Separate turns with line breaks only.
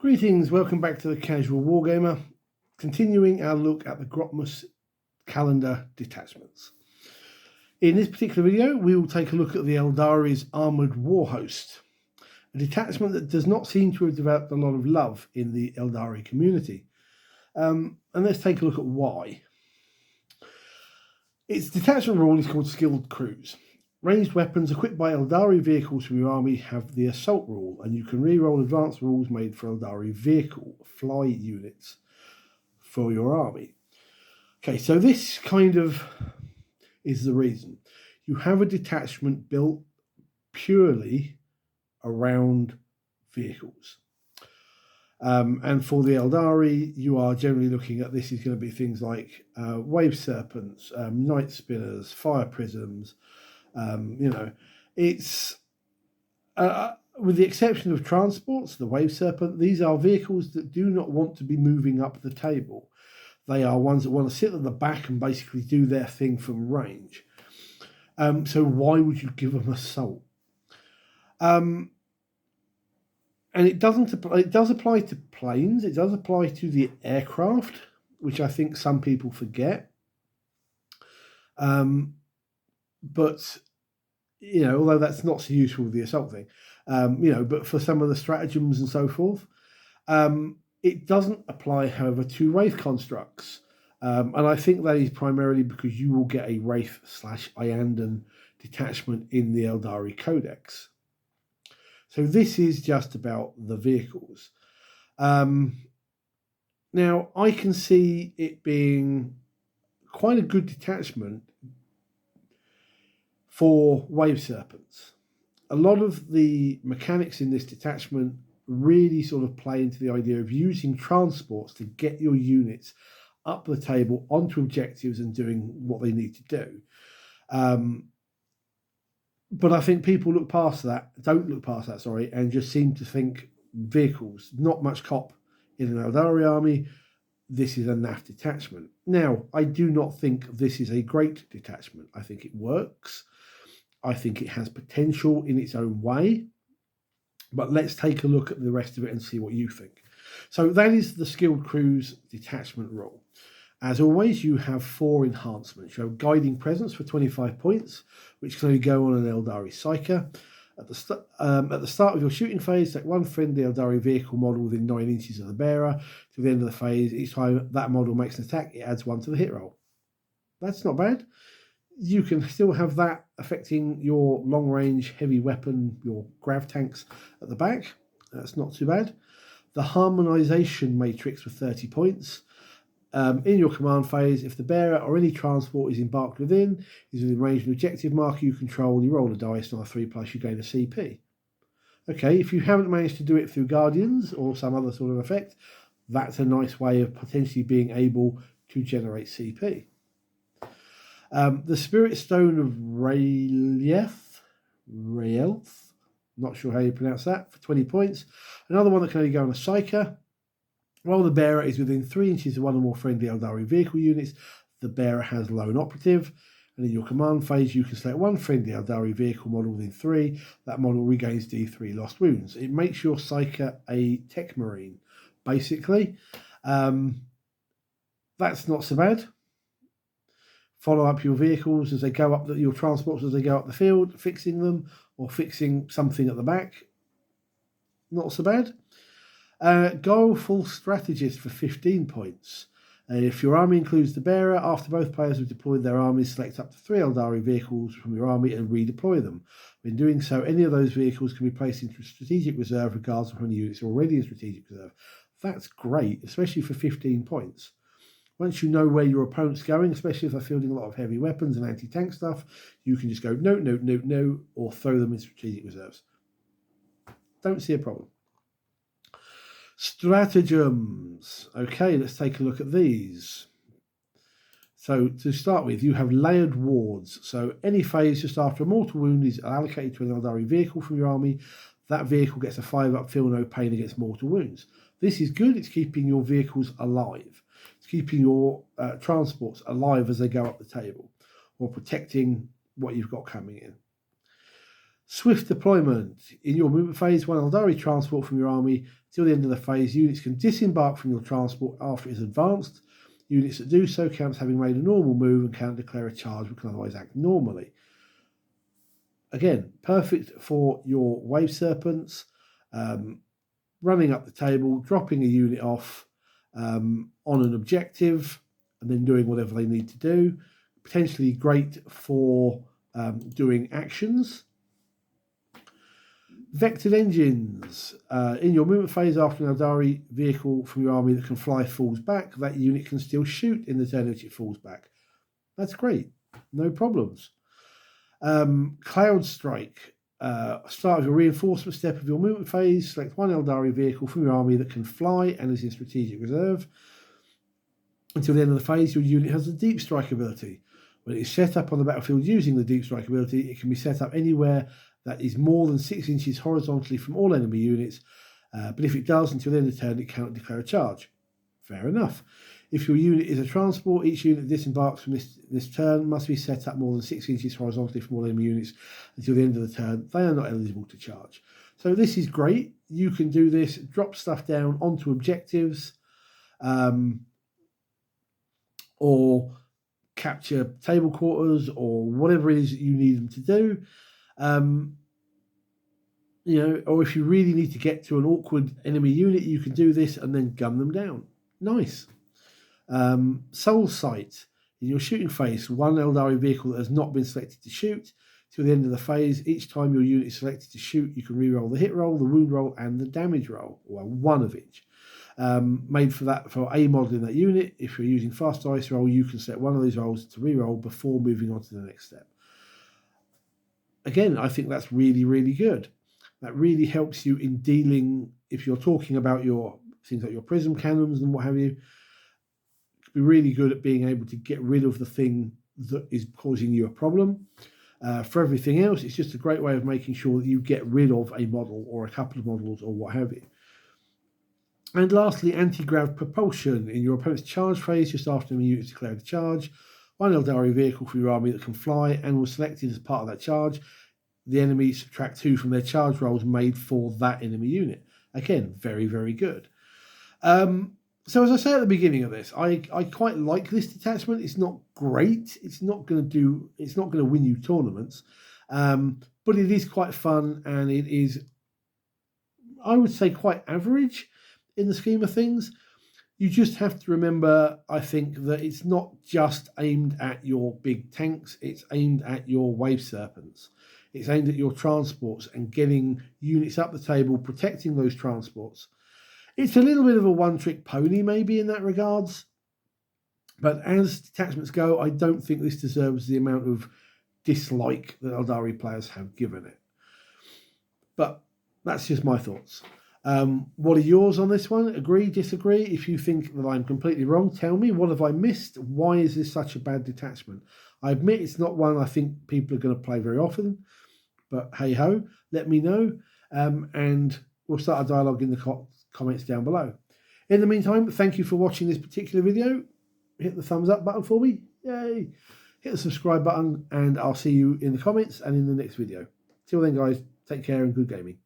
Greetings, welcome back to the Casual Wargamer, continuing our look at the Grotmas calendar detachments. In this particular video, we will take a look at the Aeldari's Armoured Warhost, a detachment that does not seem to have developed a lot of love in the Aeldari community. And let's take a look at why. Its detachment rule is called Skilled Crews. Ranged weapons equipped by Aeldari vehicles from your army have the Assault rule, and you can re-roll advanced rules made for Aeldari vehicle fly units for your army. Okay, so this kind of is the reason. You have a detachment built purely around vehicles. And for the Aeldari, you are generally looking at this is going to be things like wave serpents, night spinners, fire prisms. It's with the exception of transports, the wave serpent, these are vehicles that do not want to be moving up the table. They are ones that want to sit at the back and basically do their thing from range. So why would you give them assault? And it does apply to planes. It does apply to the aircraft, which I think some people forget. But although that's not so useful with the assault thing, but for some of the stratagems and so forth, it doesn't apply, however, to wraith constructs. And I think that is primarily because you will get a wraith/Iandan detachment in the Aeldari Codex. So this is just about the vehicles. Now, I can see it being quite a good detachment for wave serpents. A lot of the mechanics in this detachment really sort of play into the idea of using transports to get your units up the table onto objectives and doing what they need to do. But I think people don't look past that, and just seem to think vehicles, not much cop in an Aeldari army. This is a naff detachment. Now, I do not think this is a great detachment. I think it works. I think it has potential in its own way. But let's take a look at the rest of it and see what you think. So that is the Skilled Crews detachment rule. As always, you have 4 enhancements. You have Guiding Presence for 25 points, which can only go on an Aeldari Psyker. At the start of your shooting phase, take 1 friendly Aeldari vehicle model within 9 inches of the bearer. To the end of the phase, each time that model makes an attack, it adds 1 to the hit roll. That's not bad. You can still have that affecting your long-range heavy weapon, your grav tanks at the back. That's not too bad. The Harmonization Matrix for 30 points. In your command phase, if the bearer or any transport is embarked within range of an objective marker you control, you roll a dice, and on a 3+, you gain a CP. Okay, if you haven't managed to do it through Guardians or some other sort of effect, that's a nice way of potentially being able to generate CP. The Spirit Stone of Raelth, not sure how you pronounce that, for 20 points. Another one that can only go on a Psyker. While the bearer is within 3 inches of 1 or more friendly Aeldari vehicle units, the bearer has Lone Operative. And in your command phase, you can select 1 friendly Aeldari vehicle model within 3. That model regains D3 lost wounds. It makes your Psyker a Tech Marine, basically. That's not so bad. Follow up your vehicles as they go up, your transports as they go up the field, fixing them or fixing something at the back. Not so bad. Guileful Strategist for 15 points. If your army includes the bearer, after both players have deployed their armies, select up to 3 Aeldari vehicles from your army and redeploy them. When doing so, any of those vehicles can be placed into strategic reserve regardless of how many units are already in strategic reserve. That's great, especially for 15 points. Once you know where your opponent's going, especially if they're fielding a lot of heavy weapons and anti-tank stuff, you can just go no, or throw them in strategic reserves. Don't see a problem. Stratagems. Okay, let's take a look at these. So to start with, you have layered wards. So any phase just after a mortal wound is allocated to an Aeldari vehicle from your army. That vehicle gets a 5-up, feel no pain against mortal wounds. This is good. It's keeping your vehicles alive. It's keeping your transports alive as they go up the table, or protecting what you've got coming in. Swift deployment. In your movement phase, one Aeldari transport from your army till the end of the phase, units can disembark from your transport after it is advanced. Units that do so count as having made a normal move and can't declare a charge but can otherwise act normally. Again, perfect for your wave serpents, running up the table, dropping a unit off on an objective, and then doing whatever they need to do. Potentially great for doing actions. Vectored engines. In your movement phase, after an Aeldari vehicle from your army that can fly falls back, that unit can still shoot in the turn in which it falls back. That's great. No problems. Cloud Strike. Start of your reinforcement step of your movement phase. Select one Aeldari vehicle from your army that can fly and is in strategic reserve. Until the end of the phase, your unit has the Deep Strike ability. When it is set up on the battlefield using the Deep Strike ability, it can be set up anywhere that is more than 6 inches horizontally from all enemy units, but if it does, until the end of the turn, it cannot declare a charge. Fair enough. If your unit is a transport, each unit that disembarks from this turn must be set up more than 6 inches horizontally from all enemy units until the end of the turn. They are not eligible to charge. So this is great. You can do this, drop stuff down onto objectives, or capture table quarters, or whatever it is that you need them to do. Or if you really need to get to an awkward enemy unit, you can do this and then gun them down. Nice. Soul Sight. In your shooting phase, one Aeldari vehicle that has not been selected to shoot till the end of the phase. Each time your unit is selected to shoot, you can reroll the hit roll, the wound roll, and the damage roll, or one of each. Made for a model in that unit. If you're using fast dice roll, you can set one of these rolls to reroll before moving on to the next step. Again, I think that's really, really good. That really helps you in dealing, if you're talking about your things like your prism cannons and what have you, be really good at being able to get rid of the thing that is causing you a problem. For everything else, it's just a great way of making sure that you get rid of a model or a couple of models or what have you. And lastly, anti-grav propulsion. In your opponent's charge phase, just after the unit is declared a charge, one Aeldari vehicle for your army that can fly and was selected as part of that charge. The enemy subtract 2 from their charge rolls made for that enemy unit. Again, very, very good. So as I say at the beginning of this, I quite like this detachment. It's not great. It's not going to win you tournaments, but it is quite fun, and it is, I would say, quite average in the scheme of things. You just have to remember, I think, that it's not just aimed at your big tanks. It's aimed at your wave serpents. It's aimed at your transports and getting units up the table, protecting those transports. It's a little bit of a one-trick pony, maybe, in that regards. But as detachments go, I don't think this deserves the amount of dislike that Aeldari players have given it. But that's just my thoughts. What are yours on this one? Agree, disagree? If you think that I'm completely wrong, tell me. What have I missed? Why is this such a bad detachment? I admit it's not one I think people are going to play very often, but hey-ho, let me know, and we'll start a dialogue in the comments down below. In the meantime, thank you for watching this particular video. Hit the thumbs up button for me. Yay! Hit the subscribe button, and I'll see you in the comments and in the next video. Till then, guys, take care and good gaming.